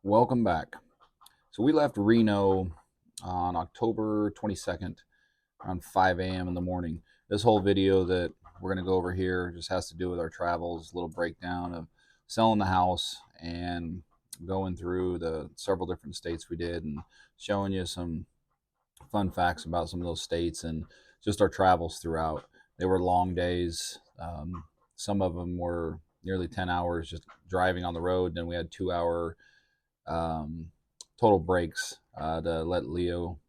Welcome back. So we left Reno on October 22nd around 5 a.m. in the morning. This whole video that we're going to go over here just has to do with our travels, a little breakdown of selling the house and going through the several different states we did and showing you some fun facts about some of those states and just our travels throughout. They were long days. Some of them were nearly 10 hours just driving on the road. Then we had 2 hour um, total breaks to let Leo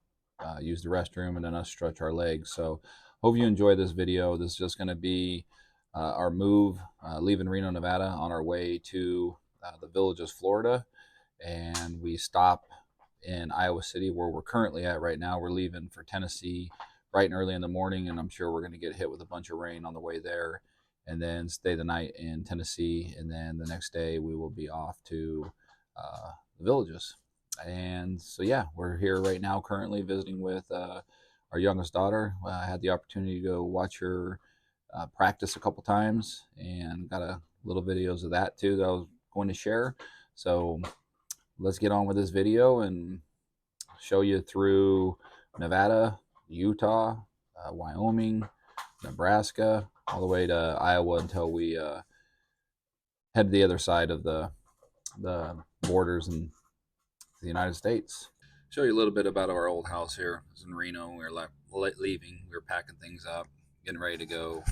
use the restroom and then us stretch our legs. So hope you enjoy this video. This is just going to be our move, leaving Reno, Nevada on our way to the Villages, Florida. And we stop in Iowa City where we're currently at right now. We're leaving for Tennessee bright and early in the morning, and I'm sure we're going to get hit with a bunch of rain on the way there and then stay the night in Tennessee. And then the next day we will be off to the Villages. And so, yeah, we're here right now currently visiting with our youngest daughter. I had the opportunity to go watch her practice a couple times and got a little videos of that too that I was going to share. So let's get on with this video and show you through Nevada, Utah, Wyoming, Nebraska, all the way to Iowa until we head to the other side of the borders in the United States. Show you a little bit about our old house here. It's in Reno. We were leaving. We were packing things up, getting ready to go.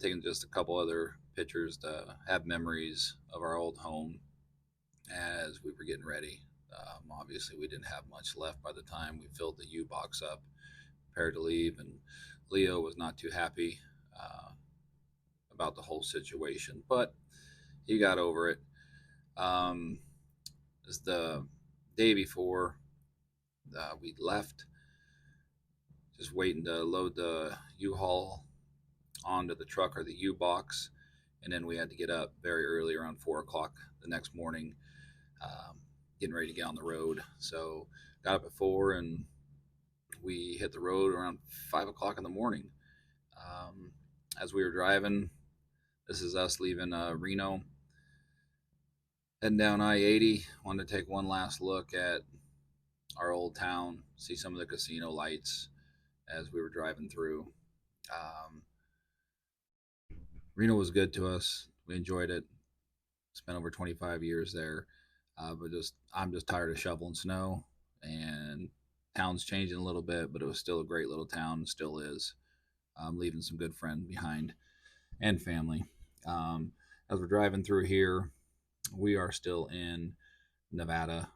Taking just a couple other pictures to have memories of our old home as we were getting ready. Obviously, we didn't have much left by the time we filled the U-box up, prepared to leave, and Leo was not too happy about the whole situation, but he got over it. It's the day before we left, just waiting to load the U-Haul onto the truck or the U-box, and then we had to get up very early around 4 o'clock the next morning, getting ready to get on the road. So got up at 4 and we hit the road around 5 o'clock in the morning. As we were driving, this is us leaving Reno, heading down I-80. Wanted to take one last look at our old town, see some of the casino lights as we were driving through. Reno was good to us. We enjoyed it. Spent over 25 years there. But I'm just tired of shoveling snow, and town's changing a little bit, but it was still a great little town, still is. Leaving some good friends behind and family. As we're driving through here, we are still in Nevada.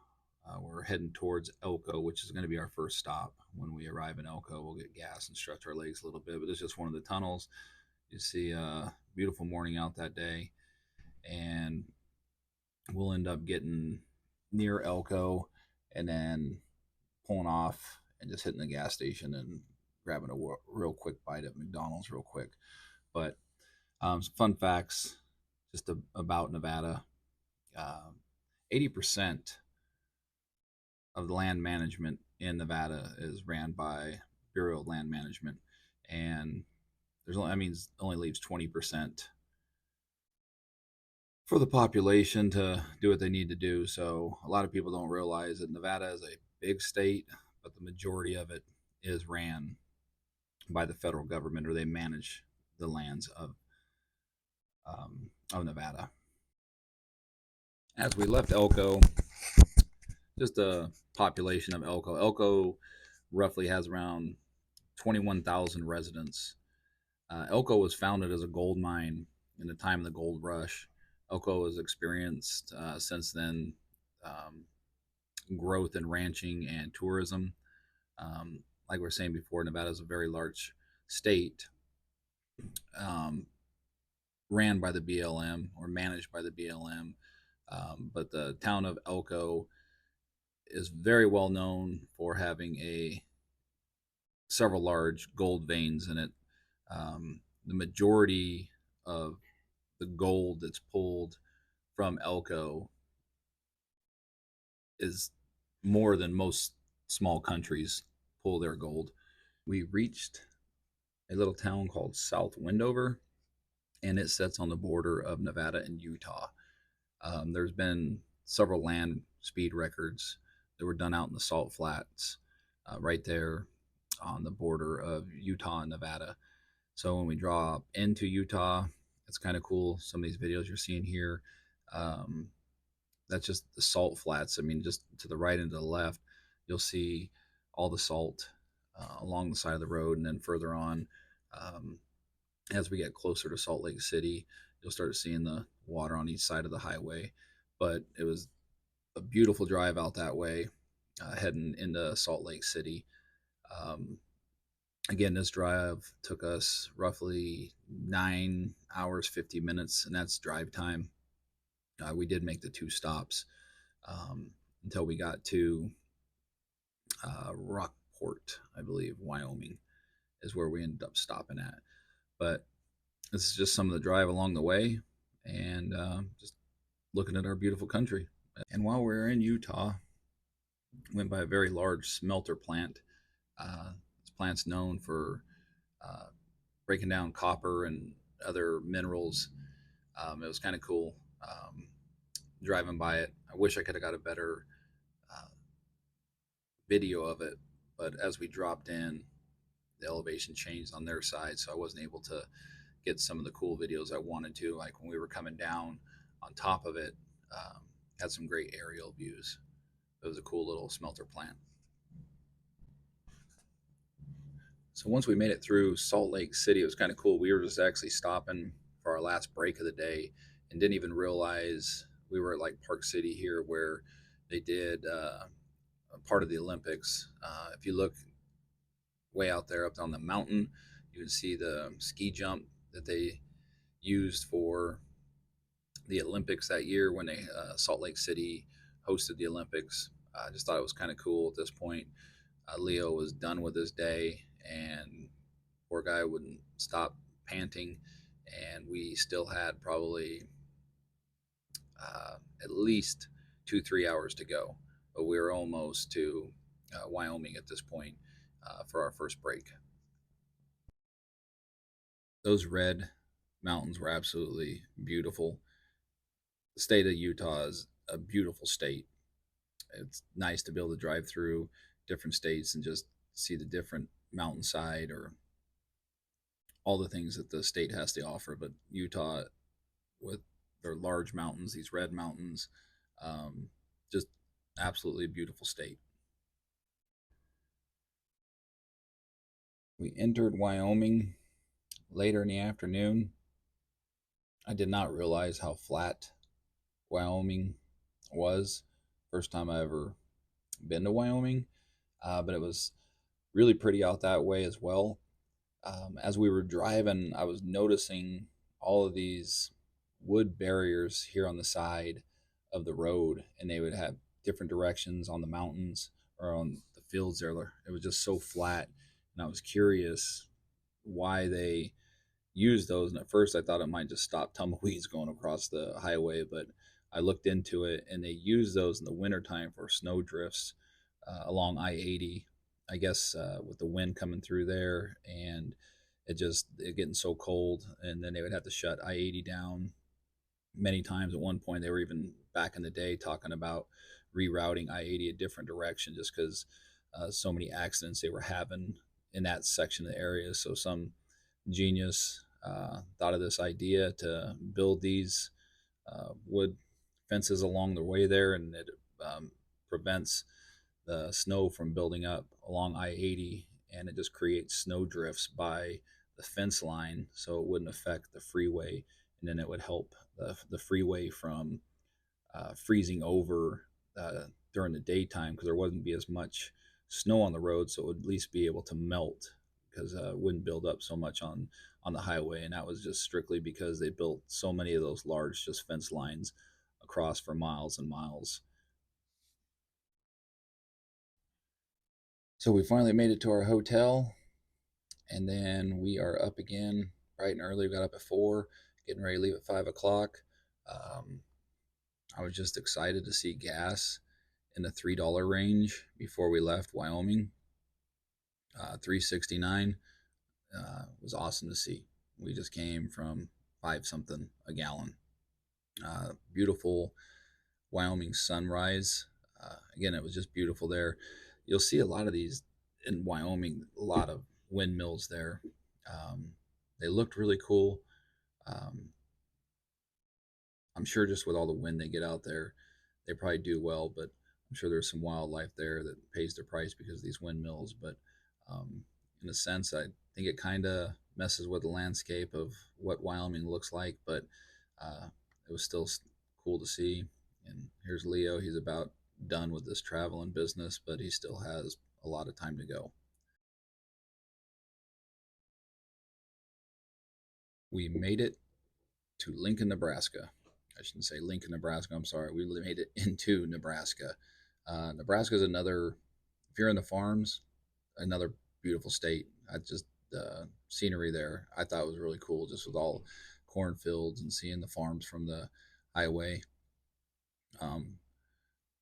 We're heading towards Elko, which is going to be our first stop. When we arrive in Elko, we'll get gas and stretch our legs a little bit, but it's just one of the tunnels. You see a beautiful morning out that day, and we'll end up getting near Elko and then pulling off and just hitting the gas station and grabbing a real quick bite at McDonald's real quick. But some fun facts just about Nevada. 80% of the land management in Nevada is ran by Bureau of Land Management, and that means only leaves 20% for the population to do what they need to do. So a lot of people don't realize that Nevada is a big state, but the majority of it is ran by the federal government, or they manage the lands of Nevada. As we left Elko, just the population of Elko. Elko roughly has around 21,000 residents. Elko was founded as a gold mine in the time of the gold rush. Elko has experienced since then growth in ranching and tourism. Like we were saying before, Nevada is a very large state, ran by the BLM or managed by the BLM. But the town of Elko is very well known for having several large gold veins in it. The majority of the gold that's pulled from Elko is more than most small countries pull their gold. We reached a little town called South Wendover, and it sits on the border of Nevada and Utah. There's been several land speed records that were done out in the salt flats, right there on the border of Utah and Nevada. So when we draw into Utah, it's kind of cool. Some of these videos you're seeing here, um, that's just the salt flats. I mean, just to the right and to the left, you'll see all the salt along the side of the road, and then further on, um, as we get closer to Salt Lake City, you'll start seeing the water on each side of the highway. But it was a beautiful drive out that way, heading into Salt Lake City. Um, Again, this drive took us roughly 9 hours, 50 minutes, and that's drive time. We did make the 2 stops um, until we got to Rockport, I believe, Wyoming, is where we ended up stopping at. But this is just some of the drive along the way, and just looking at our beautiful country. And while we were in Utah, we went by a very large smelter plant. This plant's known for uh, breaking down copper and other minerals. It was kind of cool driving by it. I wish I could have got a better uh, video of it, but as we dropped in, the elevation changed on their side, so I wasn't able to get some of the cool videos I wanted to. Like when we were coming down on top of it, had some great aerial views. It was a cool little smelter plant. So once we made it through Salt Lake City, it was kind of cool. We were just actually stopping for our last break of the day and didn't even realize we were at like Park City here where they did a part of the Olympics. If you look way out there up on the mountain, you can see the ski jump that they used for the Olympics that year when they Salt Lake City hosted the Olympics. I just thought it was kind of cool at this point. Leo was done with his day, and poor guy wouldn't stop panting, and we still had probably at least 2-3 hours to go, but we were almost to Wyoming at this point for our first break. Those red mountains were absolutely beautiful. The state of Utah is a beautiful state. It's nice to be able to drive through different states and just see the different mountainside or all the things that the state has to offer. But Utah, with their large mountains, these red mountains, um, just absolutely beautiful state. We entered Wyoming later in the afternoon. I did not realize how flat Wyoming was. First time I ever been to Wyoming, but it was really pretty out that way as well. As we were driving, I was noticing all of these wood barriers here on the side of the road, and they would have different directions on the mountains or on the fields there. It was just so flat, and I was curious why they used those. And at first, I thought it might just stop tumbleweeds going across the highway, but I looked into it, and they use those in the wintertime for snow drifts along I-80. I guess with the wind coming through there, and it getting so cold, and then they would have to shut I-80 down many times. At one point, they were even back in the day talking about rerouting I-80 a different direction just because so many accidents they were having in that section of the area. So some genius thought of this idea to build these wood fences along the way there, and it prevents the snow from building up along I-80, and it just creates snow drifts by the fence line so it wouldn't affect the freeway, and then it would help the freeway from freezing over during the daytime because there wouldn't be as much snow on the road, so it would at least be able to melt because it wouldn't build up so much on the highway. And that was just strictly because they built so many of those large just fence lines across for miles and miles. So we finally made it to our hotel, and then we are up again bright and early. We got up at 4, getting ready to leave at 5 o'clock. Um, I was just excited to see gas in the $3 range before we left Wyoming. 3.69 was awesome to see. We just came from 5 something a gallon. Beautiful Wyoming sunrise. Again, it was just beautiful there. You'll see a lot of these in Wyoming, a lot of windmills there. Um, they looked really cool. Um, I'm sure just with all the wind they get out there, they probably do well, but I'm sure there's some wildlife there that pays the price because of these windmills. But um, in a sense, I think it kind of messes with the landscape of what Wyoming looks like, but uh, it was still cool to see. And here's Leo. He's about done with this travel and business, but he still has a lot of time to go. We made it to Lincoln, Nebraska. I shouldn't say Lincoln, Nebraska. I'm sorry. We made it into Nebraska. Nebraska is another, if you're in the farms, another beautiful state. I just, the scenery there, I thought was really cool, just with all cornfields and seeing the farms from the highway. Um,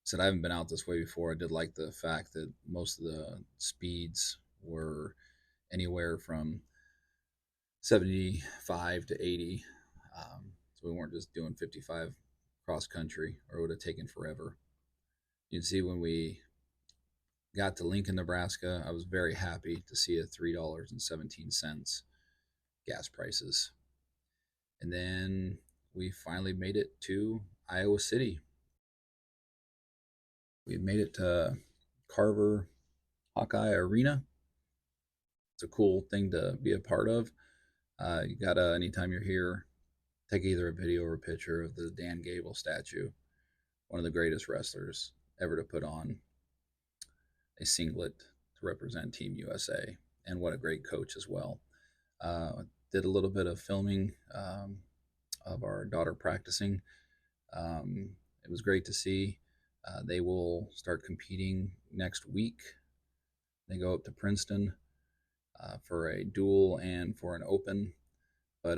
Said I haven't been out this way before. I did like the fact that most of the speeds were anywhere from 75 to 80. So we weren't just doing 55 cross country, or it would have taken forever. You can see when we got to Lincoln, Nebraska, I was very happy to see a $3.17 gas prices. And then we finally made it to Iowa City. We made it to Carver Hawkeye Arena. It's a cool thing to be a part of. You gotta, anytime you're here, take either a video or a picture of the Dan Gable statue, one of the greatest wrestlers ever to put on a singlet to represent Team USA, and what a great coach as well. Did a little bit of filming of our daughter practicing. It was great to see. They will start competing next week. They go up to Princeton for a dual and for an open, but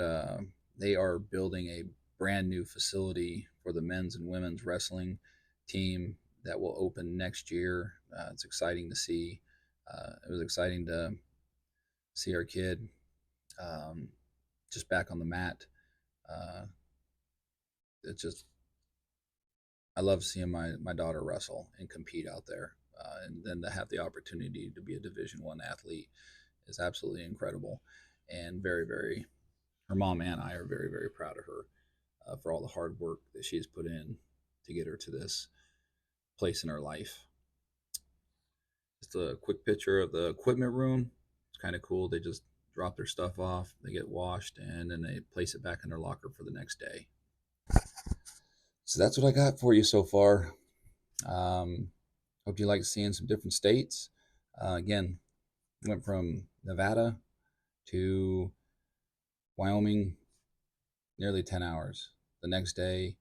they are building a brand new facility for the men's and women's wrestling team that will open next year. It's exciting to see. It was exciting to see our kid um, just back on the mat. Uh, it's just, I love seeing my daughter wrestle and compete out there, and then to have the opportunity to be a Division I athlete is absolutely incredible, and very, very. Her mom and I are very, very proud of her for all the hard work that she's put in to get her to this place in her life. Just a quick picture of the equipment room. It's kind of cool. They just drop their stuff off, they get washed, and then they place it back in their locker for the next day. So that's what I got for you so far. Hope you like seeing some different states. Again, went from Nevada to Wyoming, nearly 10 hours. The next day,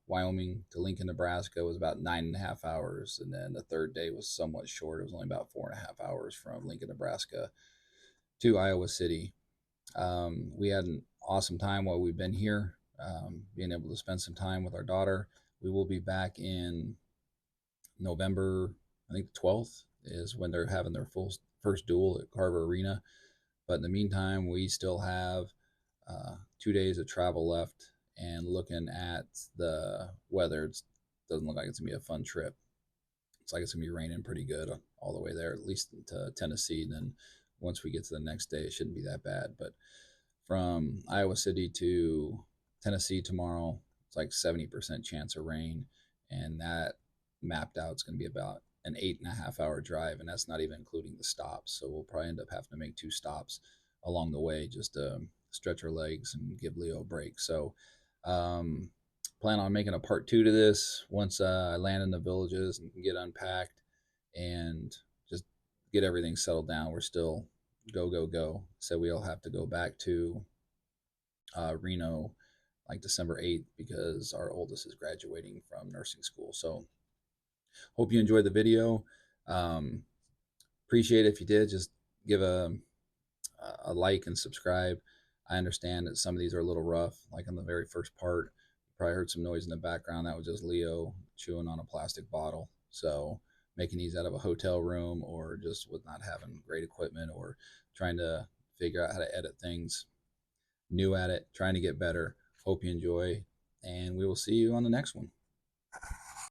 Wyoming to Lincoln, Nebraska was about 9.5 hours. And then the third day was somewhat short. It was only about 4.5 hours from Lincoln, Nebraska to Iowa City. We had an awesome time while we've been here, being able to spend some time with our daughter. We will be back in November, I think the 12th is when they're having their first duel at Carver Arena. But in the meantime, we still have 2 days of travel left. And looking at the weather, it doesn't look like it's going to be a fun trip. It's like it's going to be raining pretty good all the way there, at least to Tennessee. And then once we get to the next day, it shouldn't be that bad. But from Iowa City to Tennessee tomorrow, it's like 70% chance of rain. And that mapped out, it's going to be about an 8.5 hour drive. And that's not even including the stops. So we'll probably end up having to make 2 stops along the way just to stretch our legs and give Leo a break. So, plan on making a part 2 to this once I land in the villages and get unpacked and just get everything settled down. We're still go, go, go. So we'll have to go back to Reno like December 8th because our oldest is graduating from nursing school. So hope you enjoyed the video. Appreciate it if you did. Just give a like and subscribe. I understand that some of these are a little rough, like on the very first part. You probably heard some noise in the background. That was just Leo chewing on a plastic bottle. So making these out of a hotel room, or just with not having great equipment, or trying to figure out how to edit things. New at it, trying to get better. Hope you enjoy, and we will see you on the next one.